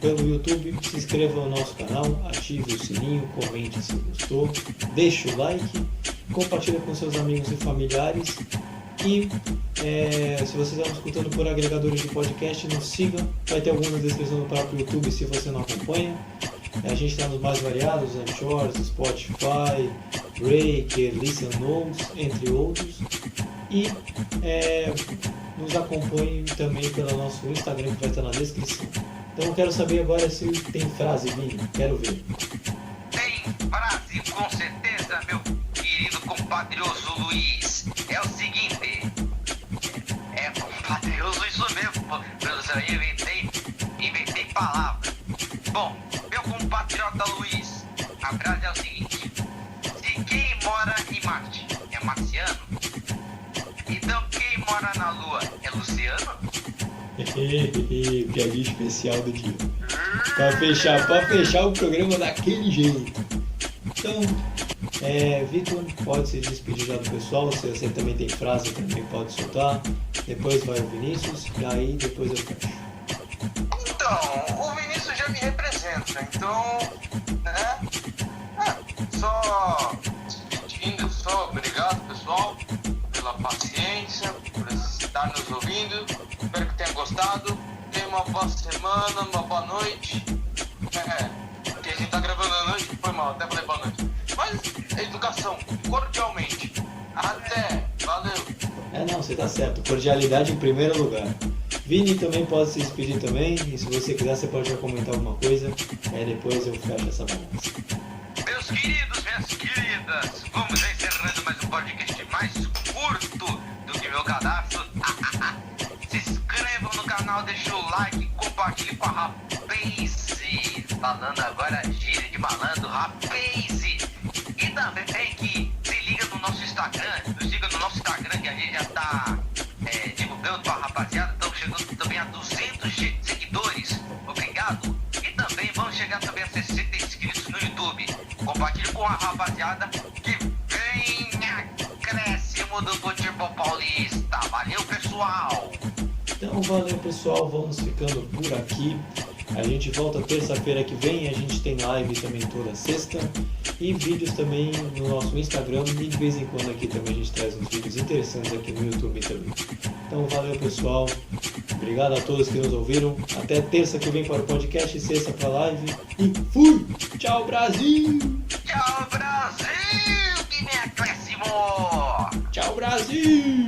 S2: pelo YouTube, se inscreva no nosso canal, ative o sininho, comente se gostou, deixe o like, compartilhe com seus amigos e familiares. E se você está escutando por agregadores de podcast, nos siga, vai ter alguma descrição no próprio YouTube se você não acompanha. A gente está nos mais variados, Anchor, Spotify, Breaker, Listen Notes, entre outros. E nos acompanhe também pelo nosso Instagram, que vai estar na descrição. Então eu quero saber agora se tem frase, Vini, quero ver.
S3: Tem frase, com certeza, meu querido compatrioso Luiz. É o seguinte, compatrioso isso mesmo, professor, eu inventei palavra. Bom, meu compatriota Luiz, a frase é o seguinte: se quem mora em Marte é marciano, então quem mora na Lua é Luciano?
S2: Piadinha especial do dia. Pra fechar o programa daquele jeito. Então, Vitor, pode se despedir já do pessoal. Se você também tem frase, também pode soltar. Depois vai o Vinícius e aí depois eu fecho.
S4: Então, o Vinícius já me representa, então, né? uma boa semana, uma boa noite. Porque a gente tá gravando à noite, foi mal, até falei boa noite. Mas, educação, cordialmente. Até, valeu.
S2: Não, você tá certo. Cordialidade em primeiro lugar. Vini também pode se despedir também, e se você quiser você pode já comentar alguma coisa, aí depois eu fecho essa balança.
S3: Meus queridos, minhas queridas, vamos encerrando mais um podcast mais curto do que meu cadastro. Se inscrevam no canal, deixem o like, compartilhem com a Rapaze. Falando agora gíria de malandro, Rapaze. E também que se liga no nosso Instagram, nos siga no nosso Instagram que a gente já tá divulgando pra rapaziada. Estamos chegando também a 200 seguidores. Obrigado. E também vamos chegar também a 60 inscritos no YouTube. Compartilhe com a rapaziada que vem acréscimo do futebol paulista. Valeu, pessoal!
S2: Então valeu pessoal, vamos ficando por aqui. A gente volta terça-feira que vem, a gente tem live também toda sexta e vídeos também no nosso Instagram e de vez em quando aqui também a gente traz uns vídeos interessantes aqui no YouTube também. Então valeu pessoal, obrigado a todos que nos ouviram, até terça que vem para o podcast, sexta para a live e fui! Tchau Brasil!
S3: Tchau, Brasil! Que me acréscimo!
S2: Tchau Brasil!